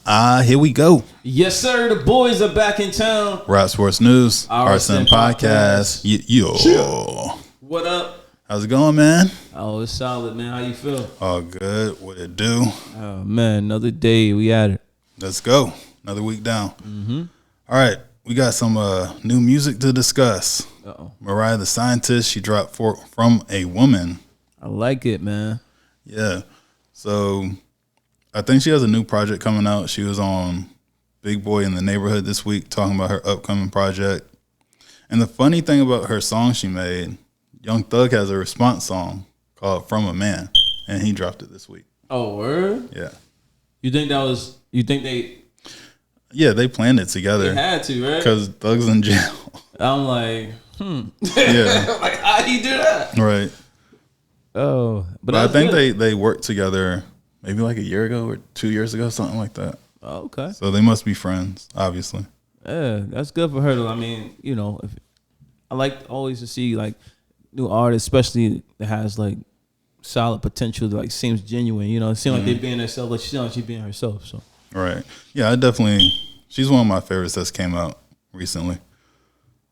Here we go. Yes, sir. The boys are back in town. Rap Sports News, RSN Podcast. Yo. What up? How's it going, man? Oh, it's solid, man. How you feel? All good. What it do? Oh, man. Another day. We at it. Let's go. Another week down. All right. We got some new music to discuss. Uh-oh. Mariah the Scientist, she dropped From a Woman. I like it, man. Yeah. So I think she has a new project coming out. She was on Big Boy in the Neighborhood this week talking about her upcoming project. And the funny thing about her song she made, Young Thug has a response song called From a Man, and he dropped it this week. Oh, word? Yeah. You think they... Yeah, they planned it together. They had to, right? Because Thug's in jail. I'm like, Yeah. like, how'd he do that? Right. Oh. But I think they worked together maybe like a year ago or 2 years ago, something like that. Oh, okay. So they must be friends, obviously. Yeah, that's good for her, though. I mean, you know, I like always to see, like, new artists, especially that has, like, solid potential that, like, seems genuine. You know, it seems like they're being themselves. Like, she sounds like she's being herself, so. Right. Yeah, she's one of my favorites that's came out recently.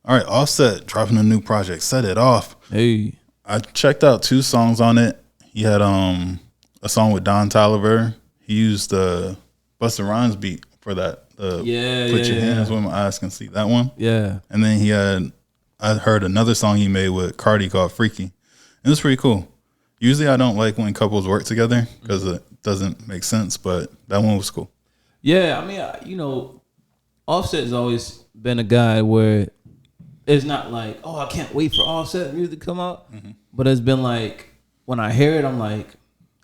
All right, Offset dropping a new project, Set It Off. Hey. I checked out 2 songs on it. He had a song with Don Toliver. He used the Busta Rhymes beat for that. Put your hands where my eyes can see, that one. Yeah. And then I heard another song he made with Cardi called Freaky. It was pretty cool. Usually I don't like when couples work together because it doesn't make sense, but that one was cool. Yeah, I mean, you know, Offset has always been a guy where it's not like, oh, I can't wait for Offset music to come out. But it's been like, when I hear it, I'm like,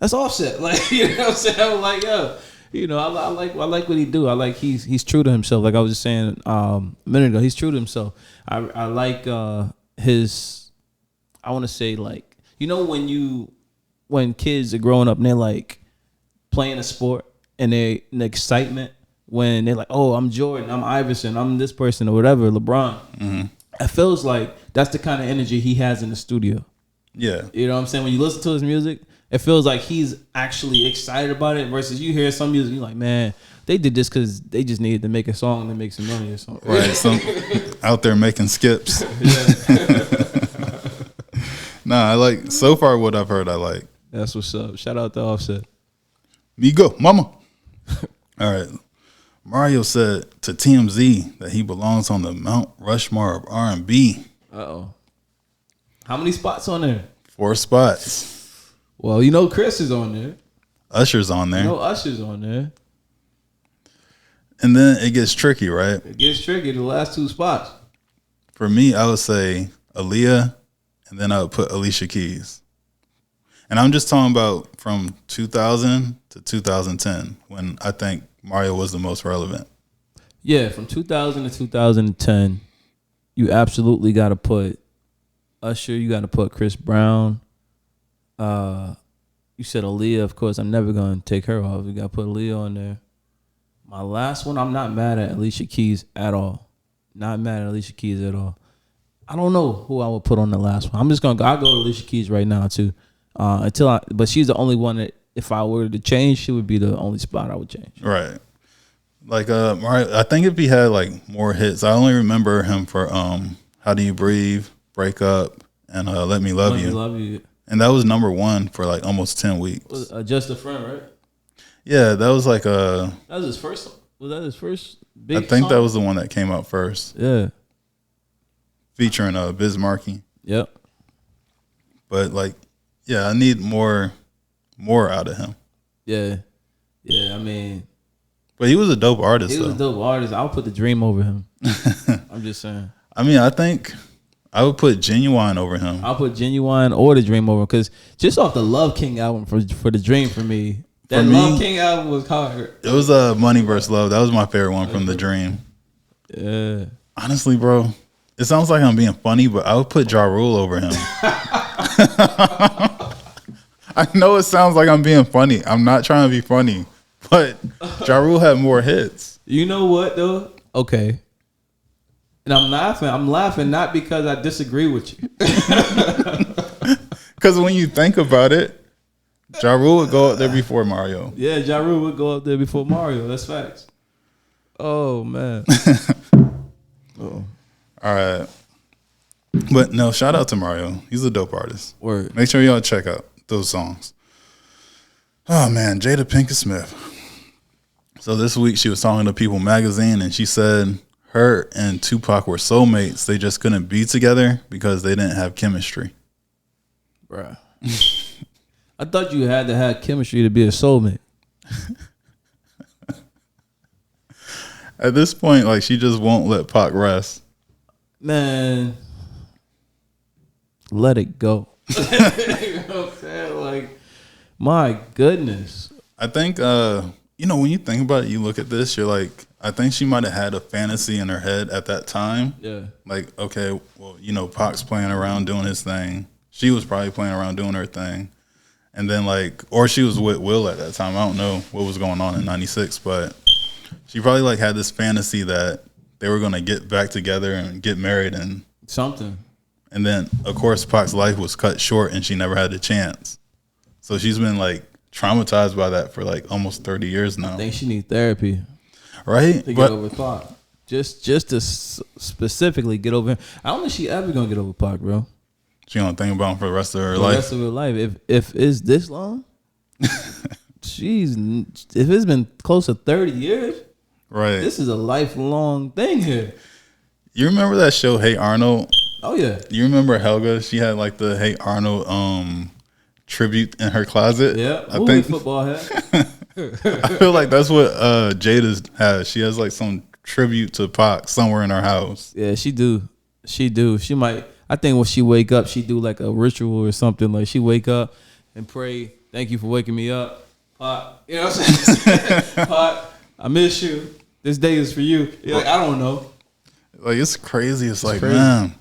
that's Offset. Like, you know what I'm saying? I'm like, yo, you know, I like what he do. I like he's true to himself. Like I was just saying a minute ago, he's true to himself. I like his, I want to say, like, you know, when kids are growing up and they're like playing a sport and the excitement when they're like, oh, I'm Jordan, I'm Iverson, I'm this person or whatever, LeBron. It feels like that's the kind of energy he has in the studio. Yeah. You know what I'm saying? When you listen to his music, it feels like he's actually excited about it versus you hear some music, you're like, man, they did this because they just needed to make a song to make some money or something. Right. Some out there making skips. Nah, so far what I've heard, I like. That's what's up. Shout out to Offset. Me go, mama. All right. Mario said to TMZ that he belongs on the Mount Rushmore of R&B. Uh-oh. How many spots on there? 4 spots. Well, you know Chris is on there. Usher's on there. You know Usher's on there. And then it gets tricky, right? It gets tricky, the last 2 spots. For me, I would say Aaliyah, and then I would put Alicia Keys. And I'm just talking about from 2000 to 2010, when I think Mario was the most relevant. Yeah, from 2000 to 2010, you absolutely got to put Usher, you got to put Chris Brown. You said Aaliyah, of course. I'm never going to take her off. We got to put Aaliyah on there. My last one, I'm not mad at Alicia Keys at all. Not mad at Alicia Keys at all. I don't know who I would put on the last one. I'm just going to go. I'll go to Alicia Keys right now, too. But she's the only one that if I were to change, she would be the only spot I would change. Right. Like Mario, I think if he had like more hits, I only remember him for How Do You Breathe, Break Up, and Let Me Love You. Love You. And that was number 1 for like almost 10 weeks. Just a Friend, right? Yeah, that was like that was his first. Was that his first big I think song? that was the one that came out first. Yeah. Featuring Biz Markie. Yep. But like, yeah, I need more out of him. Yeah. Yeah, I mean. But he was a dope artist, He was a dope artist. I'll put The Dream over him. I'm just saying. I mean, I think I would put Genuine over him. I'll put Genuine or The Dream over him because just off the Love King album for The Dream for me, that Love King album was hard. It was Money vs. Love. That was my favorite one from The Dream. Yeah. Honestly, bro, it sounds like I'm being funny, but I would put Ja Rule over him. I know it sounds like I'm being funny. I'm not trying to be funny, but Ja Rule had more hits. You know what though? Okay. And I'm laughing. I'm laughing not because I disagree with you. Because when you think about it, Ja Rule would go up there before Mario. Yeah, Ja Rule would go up there before Mario. That's facts. Oh man. All right. But no, shout out to Mario. He's a dope artist. Word. Make sure y'all check out those songs. Oh man, Jada Pinkett Smith. So this week she was talking to People magazine and she said her and Tupac were soulmates. They just couldn't be together because they didn't have chemistry. Bruh. I thought you had to have chemistry to be a soulmate. At this point, like, she just won't let Pac rest. Man, let it go. You know what I'm saying? Like, my goodness. I think, when you think about it, you look at this, you're like, I think she might have had a fantasy in her head at that time. Yeah. Like, okay, well, Pac's playing around doing his thing. She was probably playing around doing her thing. And then, like, or she was with Will at that time. I don't know what was going on in 96, but she probably, like, had this fantasy that they were going to get back together and get married and something. And then, of course, Pac's life was cut short and she never had a chance. So she's been, like, traumatized by that for, like, almost 30 years now. I think she needs therapy. Right? To get over Pac. Just to specifically get over him. I don't think she ever going to get over Pac, bro. She gonna think about him for the rest of her life. The rest of her life. If it's this long, if it's been close to 30 years, right? This is a lifelong thing here. You remember that show, Hey Arnold? Oh yeah. You remember Helga? She had like the Hey Arnold tribute in her closet. Yeah, I think football hat. I feel like that's what Jada has. She has like some tribute to Pac somewhere in her house. Yeah, she do. She might. I think when she wake up, she do like a ritual or something. Like she wake up and pray, "Thank you for waking me up, Pac." You know what I'm saying? Pac, I miss you. This day is for you. Like, I don't know. Like it's crazy. It's like, crazy. Man,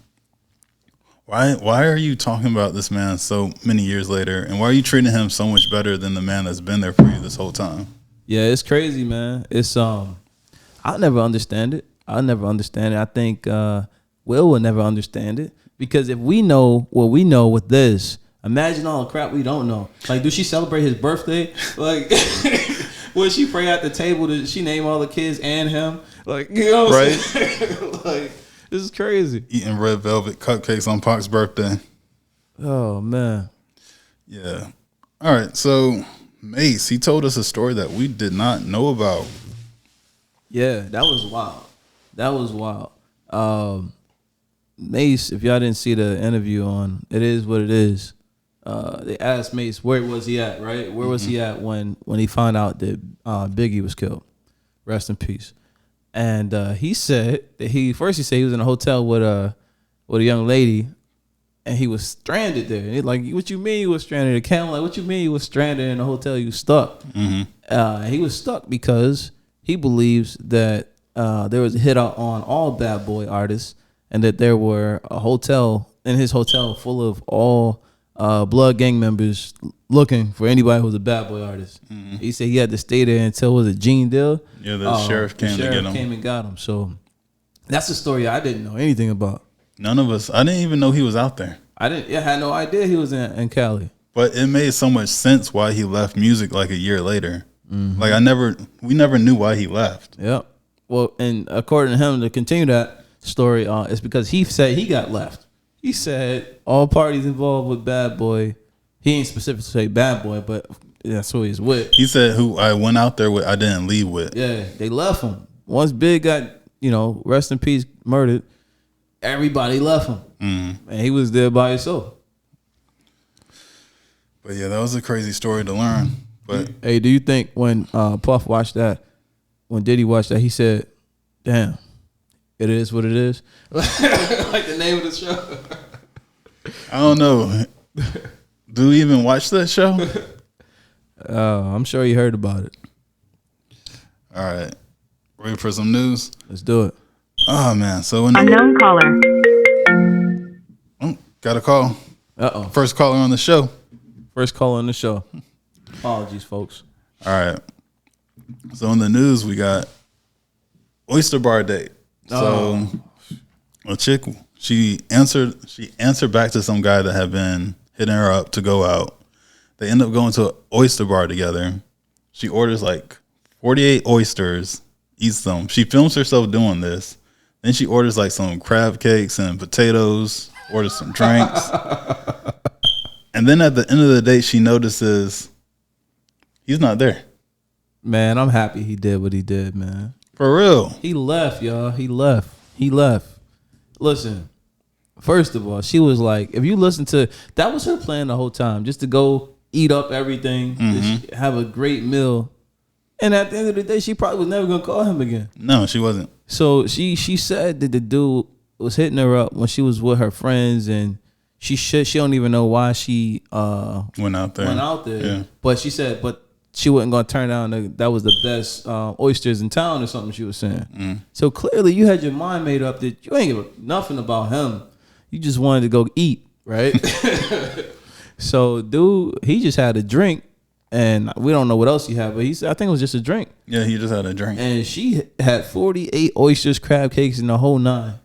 why are you talking about this man so many years later, and why are you treating him so much better than the man that's been there for you this whole time? Yeah, it's crazy, man. It's I'll never understand it. I think Will never understand it. Because if we know what we know with this, imagine all the crap we don't know. Like, do she celebrate his birthday? Like, would she pray at the table? Did she name all the kids and him? Like, you know what I'm saying? Like, this is crazy. Eating red velvet cupcakes on Pac's birthday. Oh, man. Yeah. All right. So, Mace, he told us a story that we did not know about. Yeah, that was wild. Mace, if y'all didn't see the interview on It Is What It Is, they asked Mace where was he at, right? Where was he at when he found out that Biggie was killed? Rest in peace. And he said that he was in a hotel with a young lady, and he was stranded there. And like, what you mean you was stranded? The camera, like, what you mean you was stranded in a hotel? You stuck? Mm-hmm. He was stuck because he believes that there was a hit out on all bad boy artists. And that there were in his hotel full of all blood gang members looking for anybody who was a bad boy artist. Mm-hmm. He said he had to stay there until, was it Gene Dill? Yeah, the sheriff came to get him. Came and got him. So that's a story I didn't know anything about. None of us. I didn't even know he was out there. I had no idea he was in Cali. But it made so much sense why he left music like a year later. Mm-hmm. Like we never knew why he left. Yep. Well, and according to him, to continue that story, it's because he said he got left. He said all parties involved with Bad Boy. He ain't specific to say Bad Boy, but that's who he's with. He said who I went out there with, I didn't leave with. Yeah, they left him. Once Big got, rest in peace, murdered, everybody left him. Mm-hmm. And he was there by himself. But yeah, that was a crazy story to learn. But hey, do you think when Puff watched that, when Diddy watched that, he said, "Damn, it is what it is," like the name of the show? I don't know. Do we even watch that show? I'm sure you heard about it. All right, ready for some news? Let's do it. Oh man, so unknown caller. Oh, got a call. Uh-oh. First caller on the show. First caller on the show. Apologies, folks. All right. So in the news, we got Oyster bar date. So a chick, she answered back to some guy that had been hitting her up to go out. They end up going to an oyster bar together. She orders like 48 oysters, eats them. She films herself doing this. Then she orders like some crab cakes and potatoes, orders some drinks. And then at the end of the day, she notices he's not there. Man, I'm happy he did what he did, man. For real. He left, y'all. He left. Listen, first of all, she was like, if you listen to, that was her plan the whole time, just to go eat up everything, have a great meal. And at the end of the day, she probably was never going to call him again. No, she wasn't. So she said that the dude was hitting her up when she was with her friends, and she don't even know why she went out there. Yeah. But she said, she wasn't going to turn down that was the best oysters in town or something she was saying. So clearly you had your mind made up that you ain't give nothing about him. You just wanted to go eat, right? So dude, he just had a drink, and we don't know what else he had, but I think it was just a drink. Yeah, he just had a drink. And she had 48 oysters, crab cakes, and the whole nine.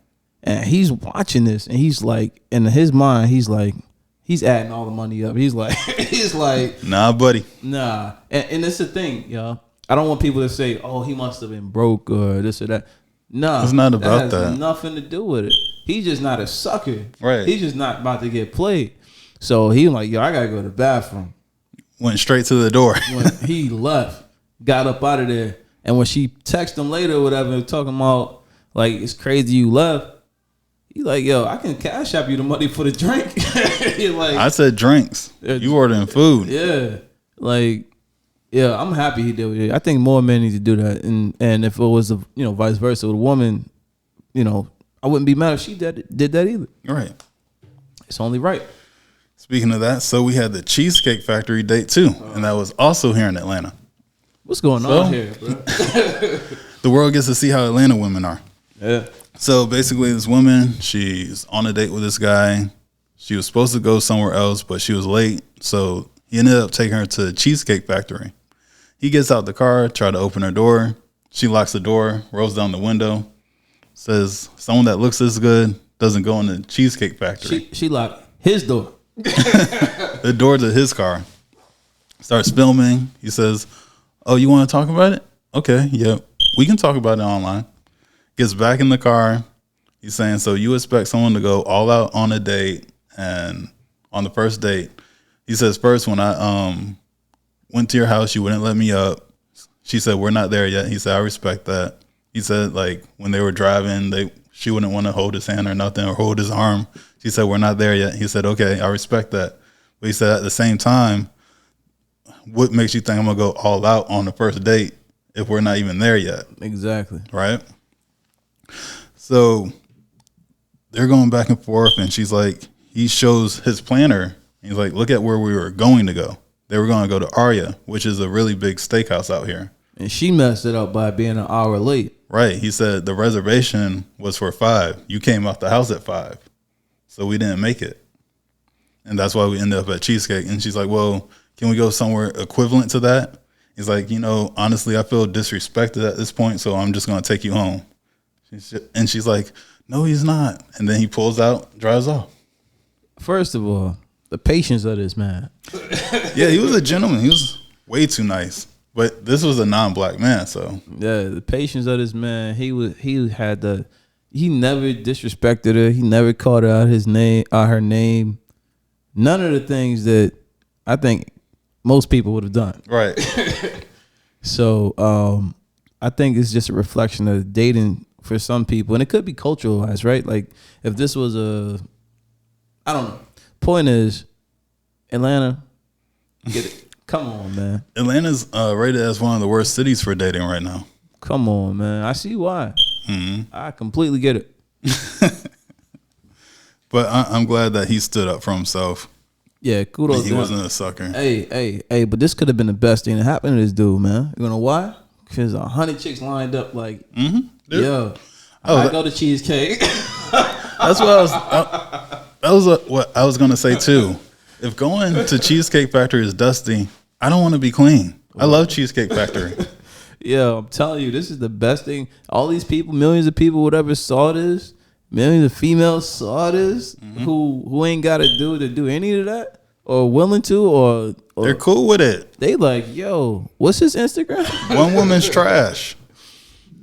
And he's watching this, and he's like, in his mind, he's like, he's adding all the money up. He's like, nah, buddy. Nah. And it's the thing, y'all. I don't want people to say, oh, he must have been broke or this or that. Nah. It's not about that. Has nothing to do with it. He's just not a sucker. Right. He's just not about to get played. So he was like, yo, I got to go to the bathroom. Went straight to the door. When he left, got up out of there. And when she texted him later or whatever, talking about, like, it's crazy you left. He's like, yo, I can cash app you the money for the drink. Like, I said drinks. You ordering food. Yeah. Like, yeah, I'm happy he did it. I think more men need to do that. And if it was, vice versa with a woman, I wouldn't be mad if she did that either. Right. It's only right. Speaking of that, so we had the Cheesecake Factory date too. And that was also here in Atlanta. What's going on here, bro? The world gets to see how Atlanta women are. Yeah. So basically this woman, she's on a date with this guy. She was supposed to go somewhere else, but she was late. So he ended up taking her to the Cheesecake Factory. He gets out the car, try to open her door. She locks the door, rolls down the window, says, someone that looks this good doesn't go in the Cheesecake Factory. She locked his door. The door to his car. Starts filming. He says, oh, you want to talk about it? Okay, yeah, we can talk about it online. Gets back in the car. He's saying, so you expect someone to go all out on a date, and on the first date, he says, first, when I went to your house, you wouldn't let me up. She said, we're not there yet. He said, I respect that. He said, like, when they were driving, she wouldn't want to hold his hand or nothing or hold his arm. She said, we're not there yet. He said, okay, I respect that. But he said, at the same time, what makes you think I'm going to go all out on the first date if we're not even there yet? Exactly. Right? So they're going back and forth, and she's like, he shows his planner. He's like, look at where we were going to go. They were going to go to Aria, which is a really big steakhouse out here. And she messed it up by being an hour late. Right. He said the reservation was for 5. You came out the house at 5. So we didn't make it. And that's why we ended up at Cheesecake. And she's like, well, can we go somewhere equivalent to that? He's like, honestly, I feel disrespected at this point, so I'm just going to take you home. And she's like, no, he's not. And then he pulls out, drives off. First of all, the patience of this man. Yeah, he was a gentleman. He was way too nice. But this was a non-black man, so. Yeah, the patience of this man. He never disrespected her. He never called her her name. None of the things that I think most people would have done. Right. So I think it's just a reflection of dating for some people, and it could be cultural wise, right? Like if this was I don't know. Point is, Atlanta, get it. Come on, man. Atlanta's rated as one of the worst cities for dating right now. Come on, man. I see why. Mm-hmm. I completely get it. But I'm glad that he stood up for himself. Yeah, kudos. He wasn't a sucker. Hey, but this could have been the best thing that happened to this dude, man. You know why? Because 100 chicks lined up like, yo, I go to Cheesecake. That's what what I was going to say too. If going to Cheesecake Factory is dusty, I don't want to be clean. I love Cheesecake Factory. Yeah, I'm telling you, this is the best thing. All these people, millions of people, whatever, saw this. Millions of females saw this who ain't got to do any of that or willing to They're cool with it. They like, yo, what's his Instagram? One woman's trash.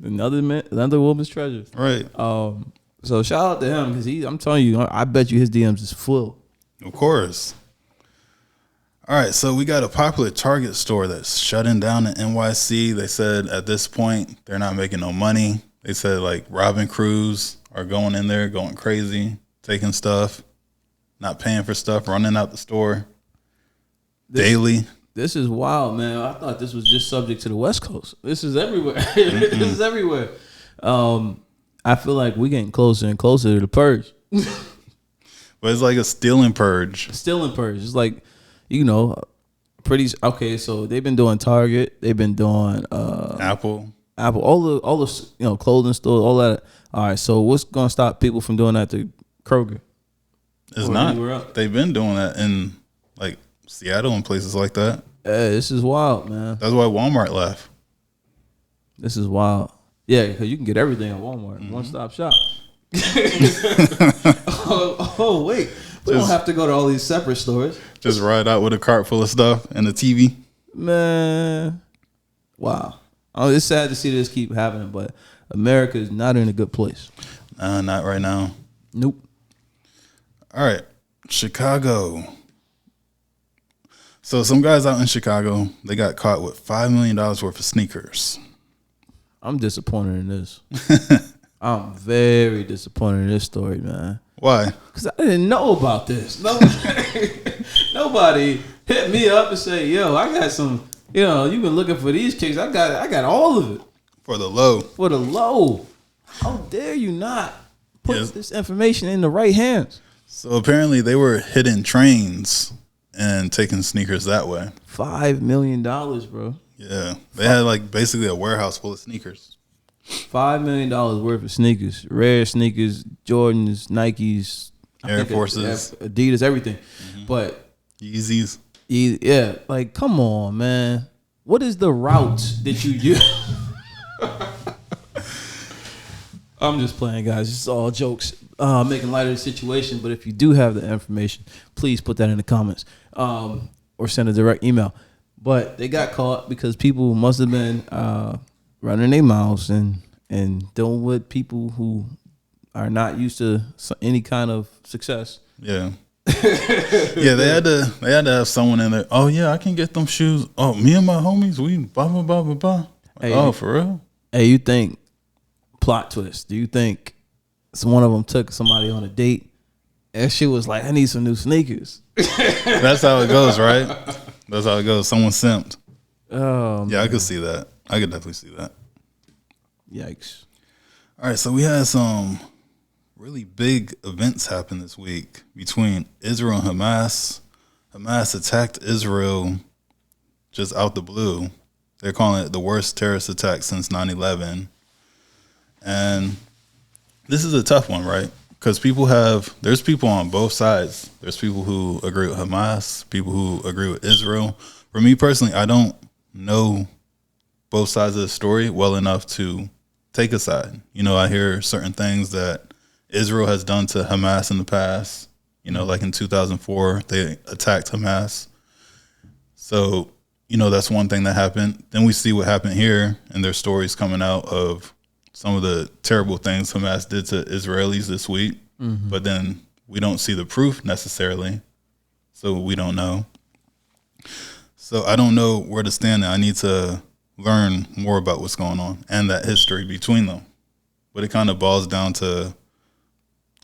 Another woman's treasure. Right. So shout out to him because I'm telling you, I bet you his DMs is full. Of course. All right, so we got a popular Target store that's shutting down in NYC. They said at this point they're not making no money. They said like robbing crews are going in there, going crazy, taking stuff, not paying for stuff, running out the store daily. This is wild, man. I thought this was just subject to the West Coast. This is everywhere. This is everywhere. I feel like we're getting closer and closer to the purge. But it's like a stealing purge. Stealing purge. It's like, pretty okay. So they've been doing Target. They've been doing Apple, all the clothing stores, all that. All right. So what's gonna stop people from doing that to Kroger? It's not. They've been doing that in like Seattle and places like that. This is wild, man. That's why Walmart left. This is wild. Yeah, because you can get everything at Walmart. Mm-hmm. One-stop shop. Wait. We don't have to go to all these separate stores. Just ride out with a cart full of stuff and a TV. Man. Wow. Oh, it's sad to see this keep happening, but America is not in a good place. Not right now. Nope. All right. Chicago. So some guys out in Chicago, they got caught with $5 million worth of sneakers. I'm disappointed in this. I'm very disappointed in this story, man. Why? Because I didn't know about this. Nobody hit me up and say, yo, I got some, you've been looking for these kicks. I got all of it. For the low. For the low. How dare you not put this information in the right hands? So apparently they were hitting trains and taking sneakers that way. $5 million, bro. Yeah. They had like basically a warehouse full of sneakers. $5 million worth of sneakers. Rare sneakers, Jordans, Nikes, Air Forces, Adidas, everything. Mm-hmm. But Yeezys. Yeah, like come on, man. What is the route that you use? I'm just playing, guys. It's all jokes. Making light of the situation. But if you do have the information, please put that in the comments or send a direct email. But they got caught because people must have been running their mouths and dealing with people who are not used to any kind of success. Yeah. Yeah, they had to have someone in there. Oh yeah, I can get them shoes. Oh, me and my homies, we blah blah blah blah blah. Hey, oh, for real? Hey, you think plot twist? Do you think one of them took somebody on a date and she was like, "I need some new sneakers"? That's how it goes, right? That's how it goes. Someone simped. Oh, yeah, I could see that. I could definitely see that. Yikes! All right, so we had some really big events happen this week between Israel and Hamas. Hamas attacked Israel just out the blue. They're calling it the worst terrorist attack since 9/11. And this is a tough one, right? Because there's people on both sides. There's people who agree with Hamas, people who agree with Israel. For me personally, I don't know both sides of the story well enough to take a side. I hear certain things that Israel has done to Hamas in the past. Like in 2004, they attacked Hamas. So, that's one thing that happened. Then we see what happened here, and there's stories coming out of some of the terrible things Hamas did to Israelis this week. Mm-hmm. But then we don't see the proof necessarily, so we don't know. So I don't know where to stand now. I need to learn more about what's going on and that history between them. But it kind of boils down to,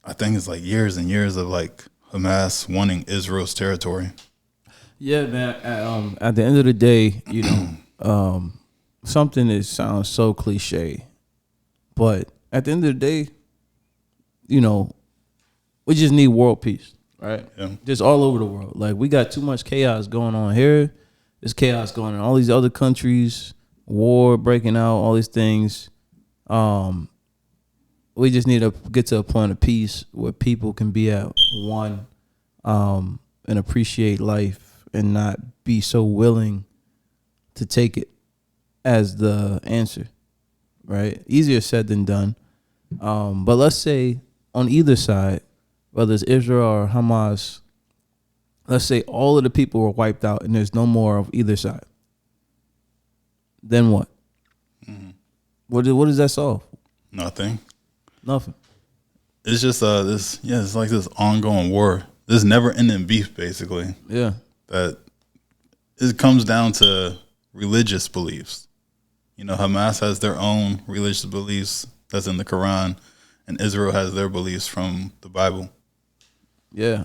I think it's like years and years of like Hamas wanting Israel's territory. Yeah, man. At the end of the day, something that sounds so cliche, but at the end of the day, we just need world peace, right? Yeah. Just all over the world. Like we got too much chaos going on here. There's chaos going on in all these other countries, war breaking out, all these things. We just need to get to a point of peace where people can be at one and appreciate life and not be so willing to take it as the answer, right? Easier said than done. But let's say on either side, whether it's Israel or Hamas, let's say all of the people were wiped out and there's no more of either side. Then what? Mm-hmm. What does that solve? Nothing. It's just it's like this ongoing war. This never-ending beef, basically. Yeah. That it comes down to religious beliefs. You know, Hamas has their own religious beliefs that's in the Quran, and Israel has their beliefs from the Bible. Yeah.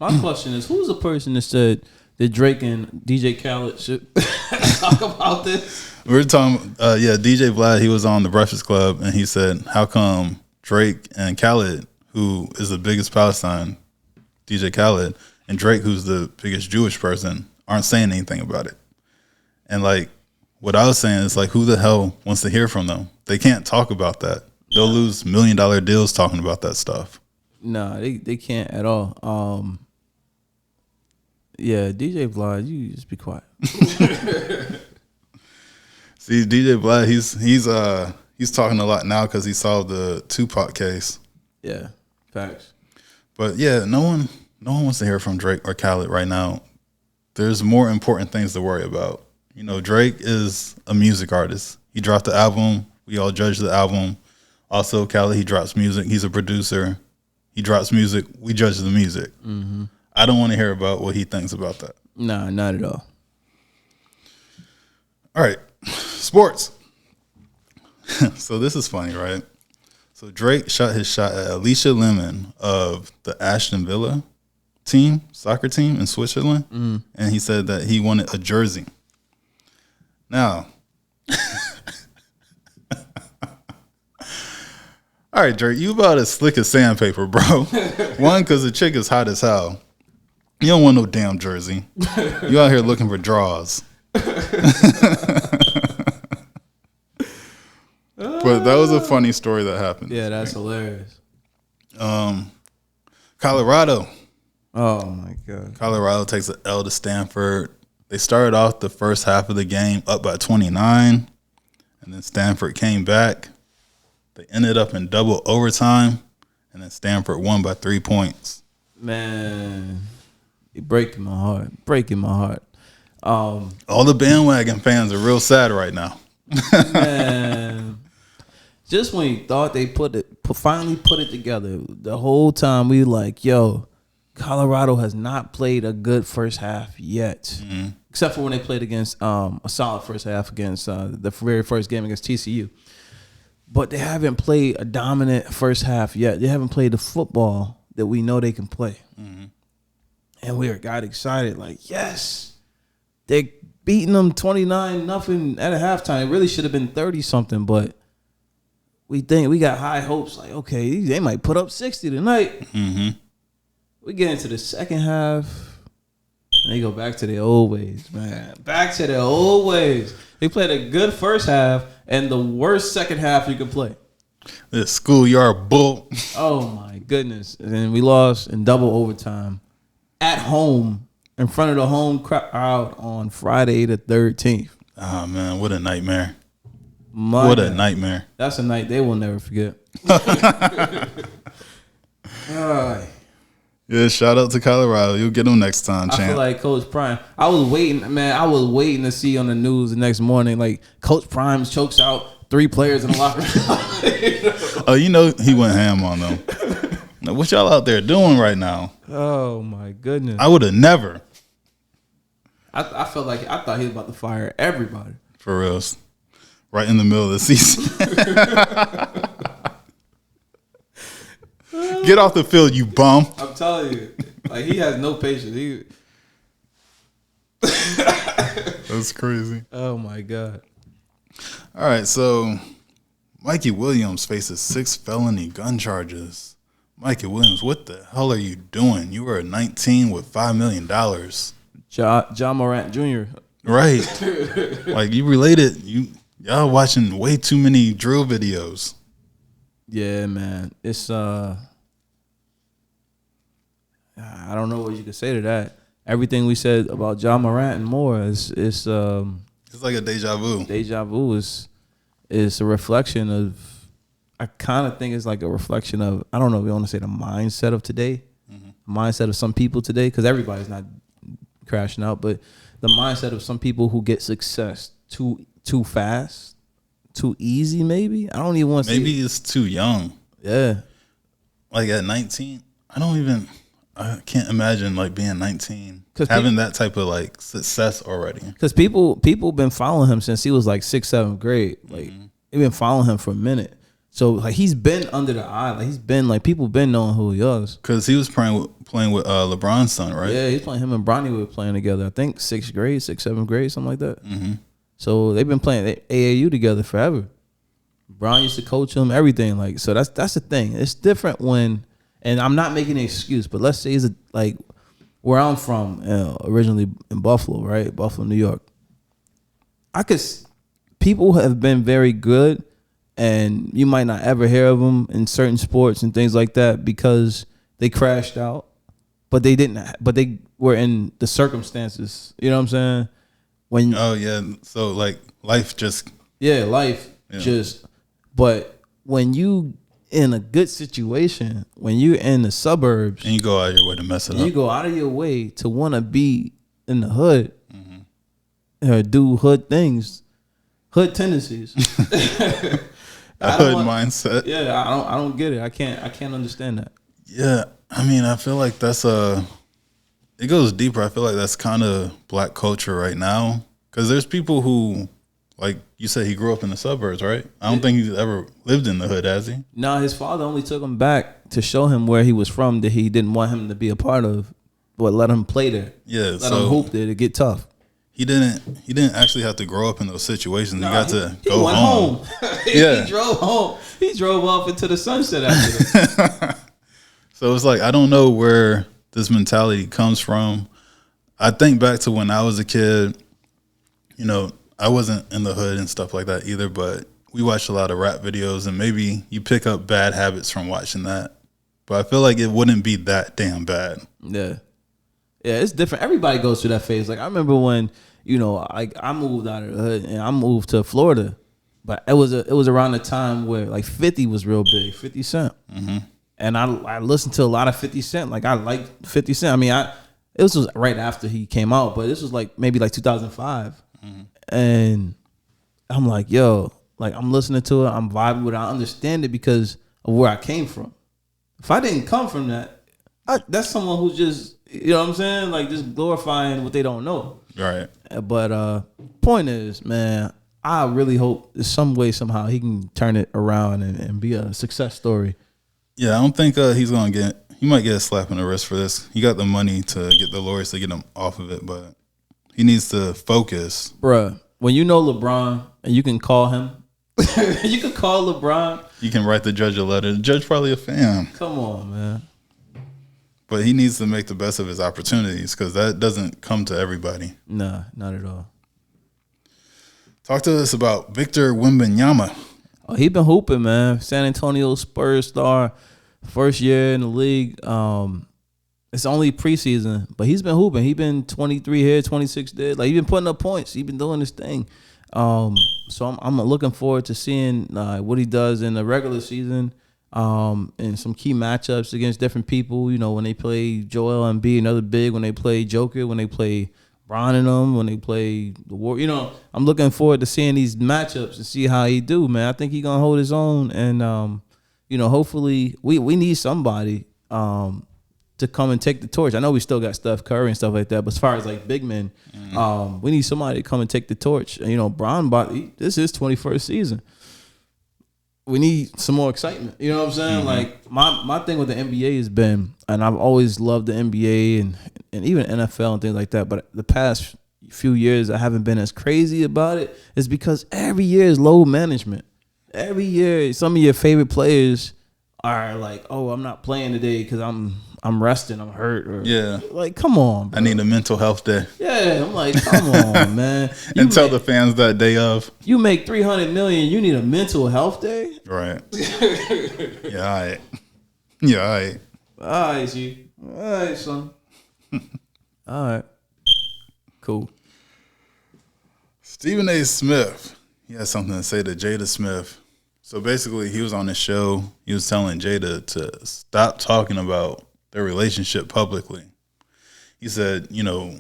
My question is, who's the person that said that Drake and DJ Khaled should talk about this? We're talking, DJ Vlad, he was on the Breakfast Club, and he said, how come Drake and Khaled, who is the biggest Palestine, DJ Khaled, and Drake, who's the biggest Jewish person, aren't saying anything about it? And like, what I was saying is like, who the hell wants to hear from them? They can't talk about that. They'll lose $1 million deals talking about that stuff. Nah, they can't at all. Yeah, DJ Vlad, you just be quiet. See, DJ Vlad, he's talking a lot now because he solved the Tupac case. Yeah, facts. But yeah, no one wants to hear from Drake or Khaled right now. There's more important things to worry about. You know, Drake is a music artist. He dropped the album. We all judge the album. Also, Khaled, he drops music. He's a producer. He drops music. We judge the music. Mm-hmm. I don't want to hear about what he thinks about that. Nah, not at all. All right, sports. So this is funny, right? So Drake shot his shot at Alicia Lemon of the Aston Villa soccer team in Switzerland, and he said that he wanted a jersey. Now, all right, Drake, you about as slick as sandpaper, bro. One, because the chick is hot as hell. You don't want no damn jersey. You out here looking for draws. But that was a funny story that happened. Yeah, that's hilarious. Colorado. Oh, my God. Colorado takes an L to Stanford. They started off the first half of the game up by 29, and then Stanford came back. They ended up in double overtime, and then Stanford won by 3 points. Man, you're breaking my heart. All the bandwagon fans are real sad right now. Man, just when you thought they finally put it together, the whole time we like, yo, Colorado has not played a good first half yet, except for when they played against a solid first half against the very first game against TCU. But they haven't played a dominant first half yet. They haven't played the football that we know they can play. Mm-hmm. And we got excited, like, yes, they're beating them 29-0 at a halftime. It really should have been 30-something, but we got high hopes, like, okay, they might put up 60 tonight. Mm-hmm. We get into the second half, and they go back to their old ways, man. Back to their old ways. They played a good first half and the worst second half you could play. This schoolyard bull. Oh, my goodness. And then we lost in double overtime at home in front of the home crowd on Friday the 13th. Oh, man, what a nightmare. What a nightmare. That's a night they will never forget. Yeah, shout out to Colorado. You'll get them next time, champ. I feel like Coach Prime. I was waiting to see on the news the next morning, like, Coach Prime chokes out 3 players in the locker room. Oh, you know he went ham on them. Now, what y'all out there doing right now? Oh, my goodness. I would have never. I felt like I thought he was about to fire everybody. For real. Right in the middle of the season. Get off the field, you bum. I'm telling you. Like, he has no patience. That's crazy. Oh, my God. All right, so Mikey Williams faces 6 felony gun charges. Mikey Williams, what the hell are you doing? You were 19 with $5 million. John Morant Jr. Right. Like, you related. Y'all watching way too many drill videos. Yeah, man. It's I don't know what you could say to that. Everything we said about John Morant and more is it's like a deja vu. Deja vu is a reflection of. I kind of think it's like a reflection of. I don't know if we want to say the mindset of today. Mm-hmm. mindset of some people today, because everybody's not crashing out, but the mindset of some people who get success too fast, too easy. Maybe I don't even want to. Maybe it's too young. Yeah, like at 19, I can't imagine like being 19 having that type of like success already. Because people been following him since he was like 6th, 7th grade. Like they've been following him for a minute. So like he's been under the eye. Like he's been like people been knowing who he was. Because he was playing with LeBron's son, right? Yeah, he's playing. Him and Bronny were playing together. I think 6th grade, 6th, 7th grade, something like that. Mm-hmm. So they've been playing AAU together forever. Bron used to coach him, everything. Like so that's the thing. It's different when. And I'm not making an excuse, but let's say it's like where I'm from, originally in Buffalo, right? Buffalo, New York. People have been very good, and you might not ever hear of them in certain sports and things like that because they crashed out, but they were in the circumstances. You know what I'm saying? So like life just. Yeah, life just. But when you in a good situation, when you're in the suburbs and you go out of your way to mess it up, you go out of your way to want to be in the hood or do hood things, hood tendencies, a hood mindset. Yeah, I don't get it. I can't understand that. Yeah, I mean, I feel like that's it goes deeper. I feel like that's kind of black culture right now because there's people who. Like you said, he grew up in the suburbs, right? I don't think he's ever lived in the hood, has he? No, his father only took him back to show him where he was from that he didn't want him to be a part of, but let him play there. Yeah, let him hoop there to get tough. He didn't actually have to grow up in those situations. No, he got to go home. He drove home. He drove off into the sunset after that. So it's like I don't know where this mentality comes from. I think back to when I was a kid, you know. I wasn't in the hood and stuff like that either, but we watched a lot of rap videos and maybe you pick up bad habits from watching that. But I feel like it wouldn't be that damn bad. Yeah. Yeah, it's different. Everybody goes through that phase. Like I remember when, I moved out of the hood and I moved to Florida. But it was around the time where like 50 was real big, 50 Cent. Mm-hmm. And I listened to a lot of 50 Cent. Like I liked 50 Cent. I mean, this was right after he came out, but this was like maybe like 2005. Mm-hmm. And I'm like, yo, like I'm listening to it, I'm vibing with it, I understand it because of where I came from. If I didn't come from that, that's someone who's just, you know what I'm saying? Like just glorifying what they don't know. Right. But point is, man, I really hope some way, somehow he can turn it around and be a success story. Yeah, I don't think he might get a slap in the wrist for this. He got the money to get the lawyers to get him off of it, but he needs to focus. Bruh, when you know LeBron and you can call him, you can call LeBron. You can write the judge a letter. The judge probably a fan. Come on, man. But he needs to make the best of his opportunities because that doesn't come to everybody. Nah, not at all. Talk to us about Victor Wembanyama. Oh, he been hooping, man. San Antonio Spurs star, first year in the league. It's only preseason, but he's been hooping. He been 23 here, 26 there. Like he been putting up points. He been doing his thing. So I'm looking forward to seeing what he does in the regular season. And some key matchups against different people. You know, when they play Joel Embiid, another big. When they play Joker, when they play Bron and them, when they play the War. You know, I'm looking forward to seeing these matchups and see how he do, man. I think he gonna hold his own, and hopefully we need somebody to come and take the torch. I know we still got Steph Curry and stuff like that, but as far as like big men, we need somebody to come and take the torch. And, Bron, this is his 21st season. We need some more excitement. You know what I'm saying? Mm-hmm. Like my thing with the NBA has been, and I've always loved the NBA and even NFL and things like that, but the past few years I haven't been as crazy about it, is because every year is load management. Every year, some of your favorite players are like, oh, I'm not playing today because I'm resting, I'm hurt. Or, yeah. Like, come on, bro. I need a mental health day. Yeah, I'm like, come on, man. And tell the fans that day of. You make $300 million, you need a mental health day? Right. Yeah, all right. Yeah, all right. All right, G. All right, son. All right. Cool. Stephen A. Smith, he has something to say to Jada Smith. So basically, he was on the show. He was telling Jada to stop talking about their relationship publicly. He said, you know,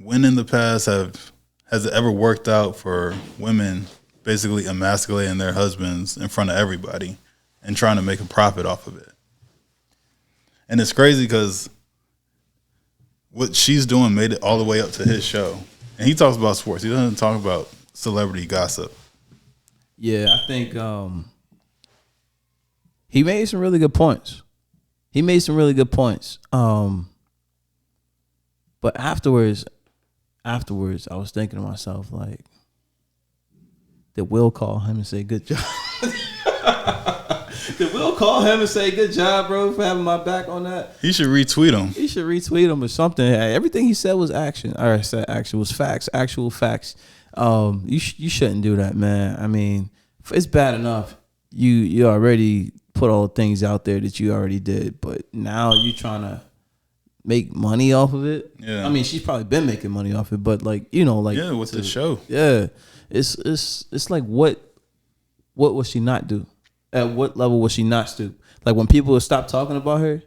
when in the past has it ever worked out for women basically emasculating their husbands in front of everybody and trying to make a profit off of it? And it's crazy because what she's doing made it all the way up to his show. And he talks about sports. He doesn't talk about celebrity gossip. Yeah, I think he made some really good points. But afterwards, I was thinking to myself, like, did Will call him and say, good job? Did Will call him and say, good job, bro, for having my back on that? He should retweet him. He should retweet him or something. Everything he said was action. Or I said action was facts, actual facts. You shouldn't do that, man. I mean, it's bad enough you already put all the things out there that you already did, but now you trying to make money off of it. Yeah. I mean, she's probably been making money off it, but like, you know, like with the show. Yeah. It's like what will she not do? At what level will she not stoop? Like when people stop talking about her,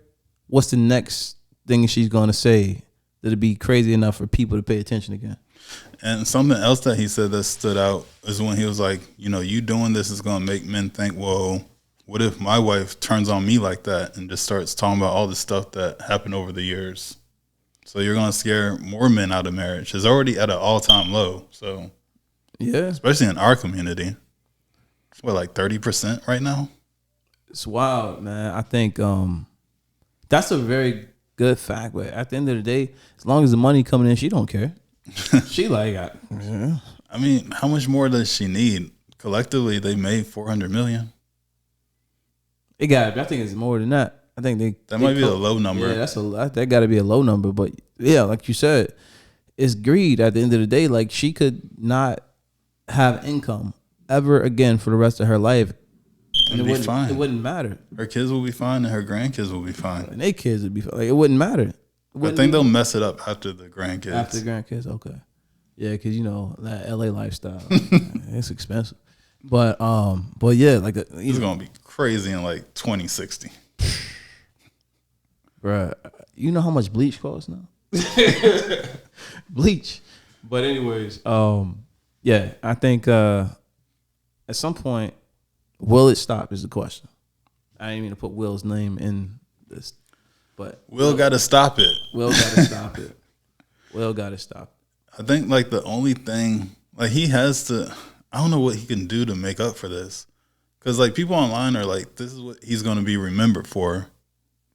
what's the next thing she's gonna say that'll be crazy enough for people to pay attention again? And something else that he said that stood out is when he was like, you know, you doing this is gonna make men think, well, what if my wife turns on me like that and just starts talking about all the stuff that happened over the years? So you're gonna scare more men out of marriage. It's already at an all-time low. So yeah, especially in our community. What, like 30% right now? It's wild, man. I think that's a very good fact. But at the end of the day, as long as the money coming in, she don't care. She like, yeah. I mean, how much more does she need? Collectively, they made $400 million. It got. I think it's more than that. I think that might be a low number. Yeah, that got to be a low number. But yeah, like you said, it's greed. At the end of the day, like she could not have income ever again for the rest of her life, and it wouldn't fine. It wouldn't matter. Her kids will be fine, and her grandkids will be fine, and their kids would be fine. Like, it wouldn't matter. I think they'll mess it up after the grandkids. After the grandkids, okay, yeah, because you know that LA lifestyle, it's expensive. But yeah, like it's gonna be crazy in like 2060, bruh. You know how much bleach costs now? Bleach. But anyways, yeah, I think at some point, will it stop is the question. I didn't mean to put Will's name in this, but Will got to stop it. Will got to stop it. Will got to stop it. I think like the only thing, like he has to, I don't know what he can do to make up for this. Because like people online are like, this is what he's going to be remembered for.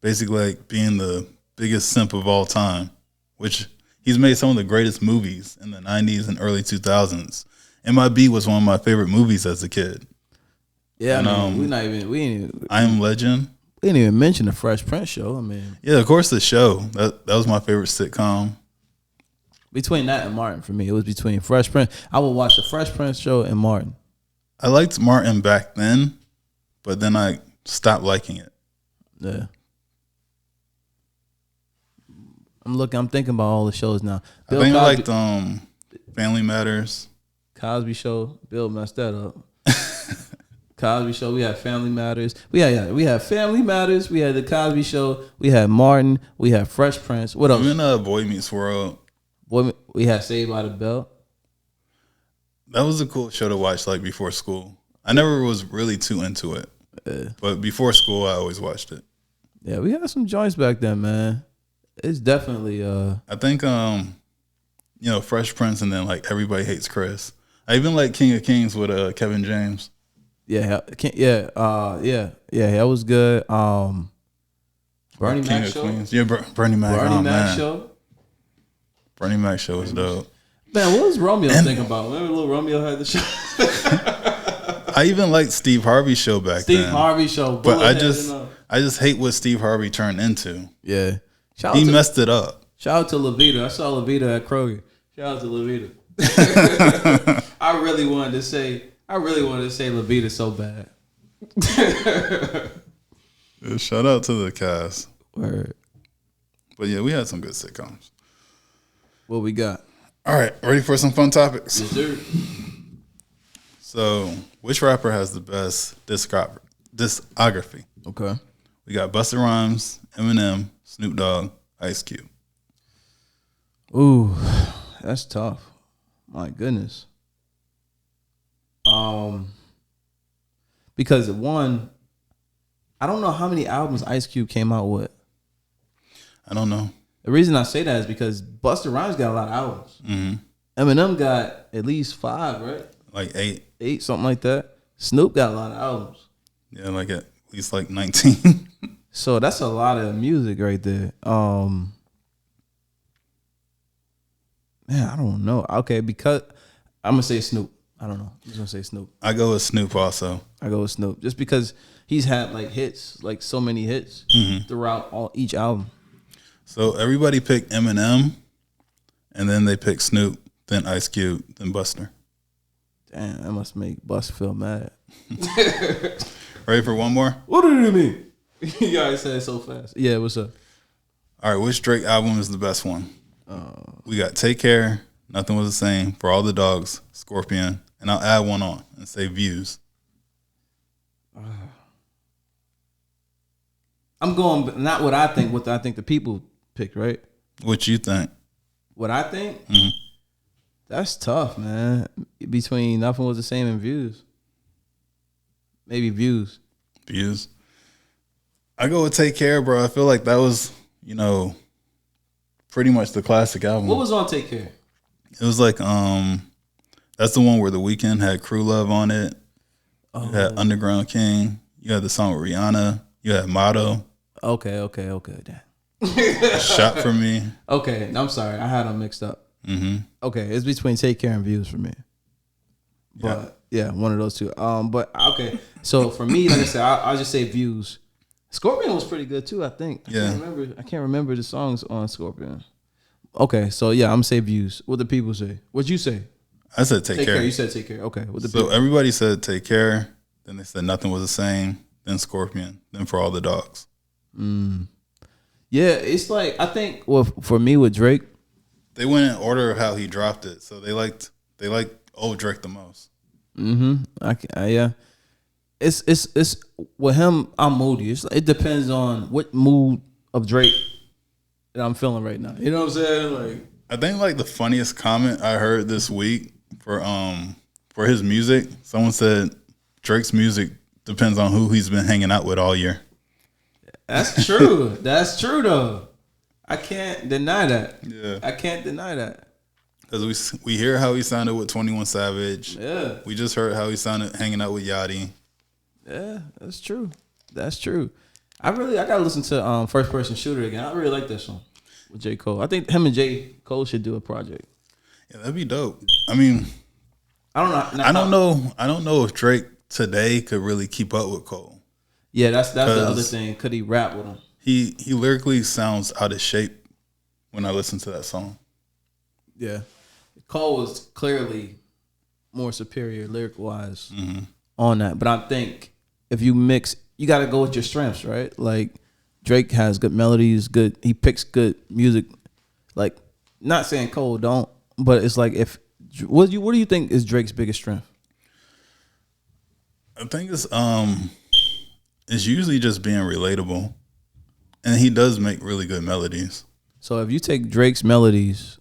Basically like being the biggest simp of all time, which he's made some of the greatest movies in the 90s and early 2000s. MIB was one of my favorite movies as a kid. Yeah, and, I mean, we ain't even. I Am Legend. We didn't even mention the Fresh Prince show. I mean, yeah, of course the show. That was my favorite sitcom. Between that and Martin, for me, it was between Fresh Prince. I would watch the Fresh Prince show and Martin. I liked Martin back then, but then I stopped liking it. Yeah. I'm thinking about all the shows now. I think I liked Family Matters. Cosby Show. Bill messed that up. Cosby Show. We had Family Matters. We had Family Matters. We had the Cosby Show. We had Martin. We had Fresh Prince. What else? Even Boy Meets World. We had Saved by the Bell. That was a cool show to watch like before school. I never was really too into it, but before school I always watched it. Yeah, we had some joints back then, man. It's definitely. I think Fresh Prince, and then like Everybody Hates Chris. I even like King of Kings with Kevin James. Yeah, that was good. Bernie Mac show. Queens. Yeah, Bernie Mac. Bernie Mac show. Bernie Mac show was dope. Man, what was Romeo thinking about? Remember little Romeo had the show? I even liked Steve Harvey's show back then. Steve Harvey show. But I just hate what Steve Harvey turned into. Yeah. He messed it up. Shout out to Levita. I saw Levita at Kroger. Shout out to Levita. I really wanted to say Levita so bad. Yeah, shout out to the cast. Word. But yeah, we had some good sitcoms. What we got? All right, ready for some fun topics? Yes, sir. So, which rapper has the best discography? Okay. We got Busta Rhymes, Eminem, Snoop Dogg, Ice Cube. Ooh, that's tough. My goodness. Because one, I don't know how many albums Ice Cube came out with. I don't know. The reason I say that is because Busta Rhymes got a lot of albums. Mm-hmm. Eminem got at least 5, right? Like 8. 8, something like that. Snoop got a lot of albums. Yeah, like at least like 19. So that's a lot of music right there. Man, I don't know. Okay, because I'm gonna say Snoop. I don't know. I'm just gonna say Snoop. I go with Snoop also. I go with Snoop just because he's had like hits, like so many hits throughout each album. So everybody picked Eminem, and then they picked Snoop, then Ice Cube, then Buster. Damn, that must make Bust feel mad. Ready for one more? What do you mean? You guys said it so fast. Yeah, what's up? All right, which Drake album is the best one? We got Take Care, Nothing Was the Same, For All the Dogs, Scorpion, and I'll add one on and say Views. I'm going not what I think, what I think the people picked, right? What you think? What I think? Mm-hmm. That's tough, man. Between Nothing Was the Same and Views. Maybe Views. Views. I go with Take Care, bro. I feel like that was, pretty much the classic album. What was on Take Care? It was like, that's the one where The Weeknd had Crew Love on it. Oh. You had Underground King. You had the song with Rihanna. You had Motto. Okay. Damn. Shot For Me. Okay, I'm sorry. I had them mixed up. Mm-hmm. Okay, it's between Take Care and Views for me. But yeah, one of those two. But okay. So for me, like I said, I'll just say Views. Scorpion was pretty good too, I think. I can't remember the songs on Scorpion. Okay, so yeah, I'm gonna say Views. What the people say? What'd you say? I said Take Care. You said Take Care. Okay. So everybody said Take Care. Then they said Nothing Was the Same. Then Scorpion. Then For All the Dogs. Yeah, it's like I think. Well, for me with Drake, they went in order of how he dropped it. So they liked old Drake the most. Yeah. It's with him. I'm moody. It depends on what mood of Drake that I'm feeling right now. You know what I'm saying? Like, I think like the funniest comment I heard this week for his music, someone said Drake's music depends on who he's been hanging out with all year. That's true. That's true though. I can't deny that. Yeah, I can't deny that. Because we hear how he sounded with 21 Savage. Yeah, we just heard how he sounded hanging out with Yachty. Yeah, that's true. That's true. I gotta listen to First Person Shooter again. I really like that song with J. Cole. I think him and J. Cole should do a project. Yeah, that'd be dope. I mean, I don't know. I don't know if Drake today could really keep up with Cole. Yeah, that's the other thing. Could he rap with him? He lyrically sounds out of shape when I listen to that song. Yeah, Cole was clearly more superior lyric wise on that, but I think if you mix, you got to go with your strengths, right? Like Drake has good melodies, he picks good music. Like, not saying Cole don't, but it's like what do you think is Drake's biggest strength? I think it's usually just being relatable, and he does make really good melodies. So if you take Drake's melodies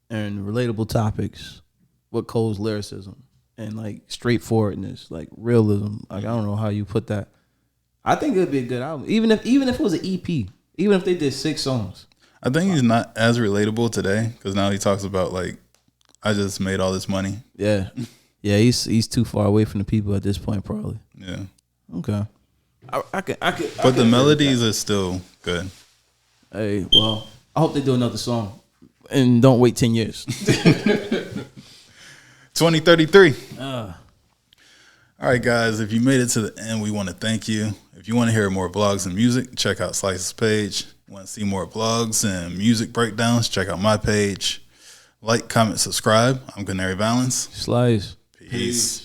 and relatable topics with Cole's lyricism and like straightforwardness, like realism, like I don't know how you put that. I think it'd be a good album, even if it was an EP, even if they did 6 songs. I think he's not as relatable today because now he talks about like, I just made all this money. Yeah, yeah, he's too far away from the people at this point, probably. Yeah. Okay. I could. But the melodies are still good. Hey, well, I hope they do another song, and don't wait 10 years. 2033. All right, guys. If you made it to the end, we want to thank you. If you want to hear more blogs and music, check out Slyce's page. Want to see more blogs and music breakdowns, check out my page. Like, comment, subscribe. I'm Canary Valens. Slyce. Peace.